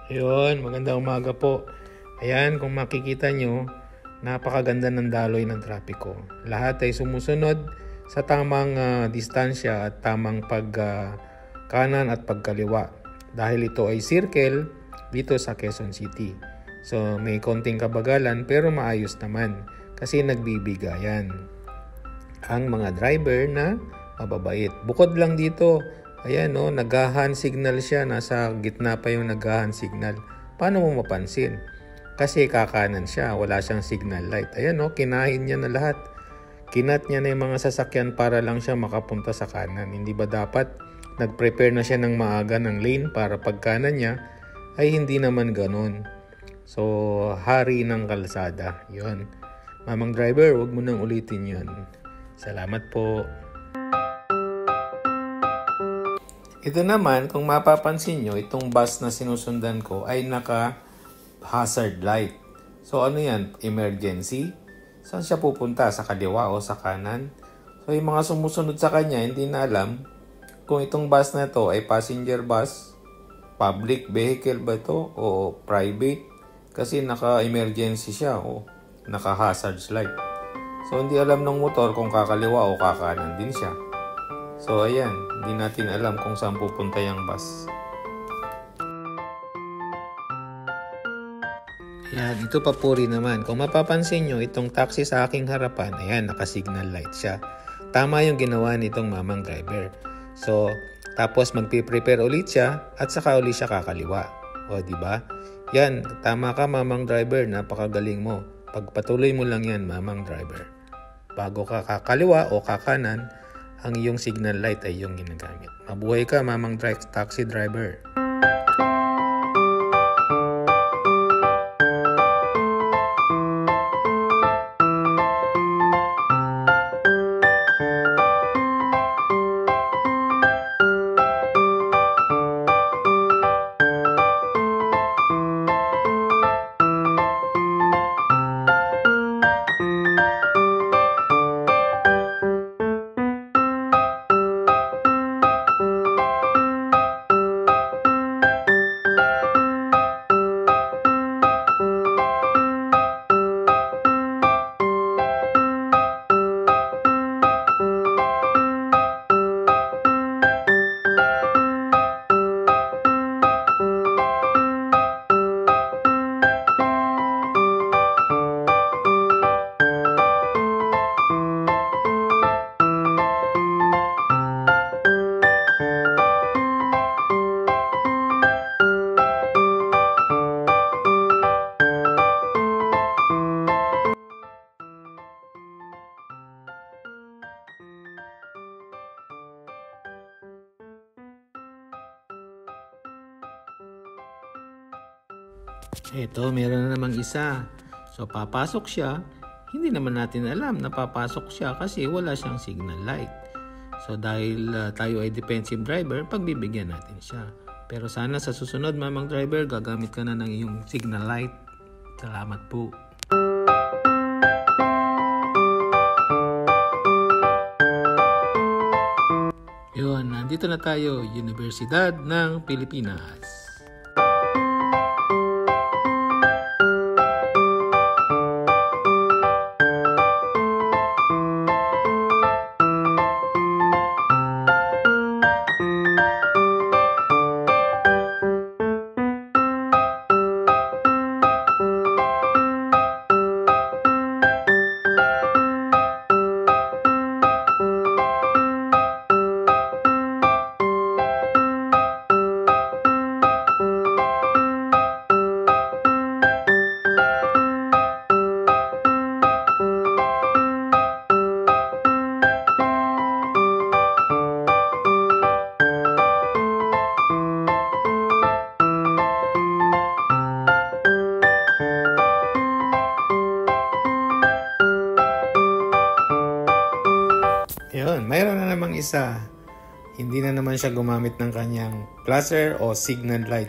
Ayun, magandang umaga po. Ayan, kung makikita nyo, napakaganda ng daloy ng trapiko. Lahat ay sumusunod sa tamang distansya at tamang pagkanan at pagkaliwa. Dahil ito ay circle dito sa Quezon City. So may konting kabagalan pero maayos naman kasi nagbibigayan ang mga driver na mababait. Bukod lang dito, ayan nag-hand signal siya. Nasa gitna pa yung nag-hand signal. Paano mo mapansin? Kasi kakanan siya, wala siyang signal light. Ayan kinain niya na lahat. Kinat niya na yung mga sasakyan para lang siya makapunta sa kanan. Hindi ba dapat nag-prepare na siya ng maaga ng lane para pagkanan niya? Ay hindi naman ganun. So, hari ng kalsada. Yun. Mamang driver, wag mo nang ulitin yun. Salamat po. Ito naman, kung mapapansin nyo, itong bus na sinusundan ko ay naka-hazard light. So ano yan? Emergency? Saan siya pupunta? Sa kaliwa o sa kanan? So yung mga sumusunod sa kanya, hindi na alam kung itong bus na to ay passenger bus, public vehicle ba to o private? Kasi naka-emergency siya o naka-hazard light. So, hindi alam ng motor kung kakaliwa o kakanan din siya. So, ayan. Hindi natin alam kung saan pupunta yung bus. Ayan. Ito pa po rin naman. Kung mapapansin nyo, itong taxi sa aking harapan, ayan, naka-signal light siya. Tama yung ginawa nitong mamang driver. So, tapos magpiprepare ulit siya at saka ulit siya kakaliwa. O, diba? Yan. Tama ka, mamang driver. Napakagaling mo. Pagpatuloy mo lang yan, mamang driver. Bago ka kakaliwa o kakanan, ang iyong signal light ay iyong ginagamit. Mabuhay ka, mamang taxi driver. Ito, meron na namang isa. So, papasok siya. Hindi naman natin alam na papasok siya kasi wala siyang signal light. So, dahil tayo ay defensive driver, pagbibigyan natin siya. Pero sana sa susunod, mamang driver, gagamit ka na ng iyong signal light. Salamat po. Yun, nandito na tayo, Universidad ng Pilipinas. Yun, mayroon na namang isa. Hindi na naman siya gumamit ng kanyang flasher o signal light.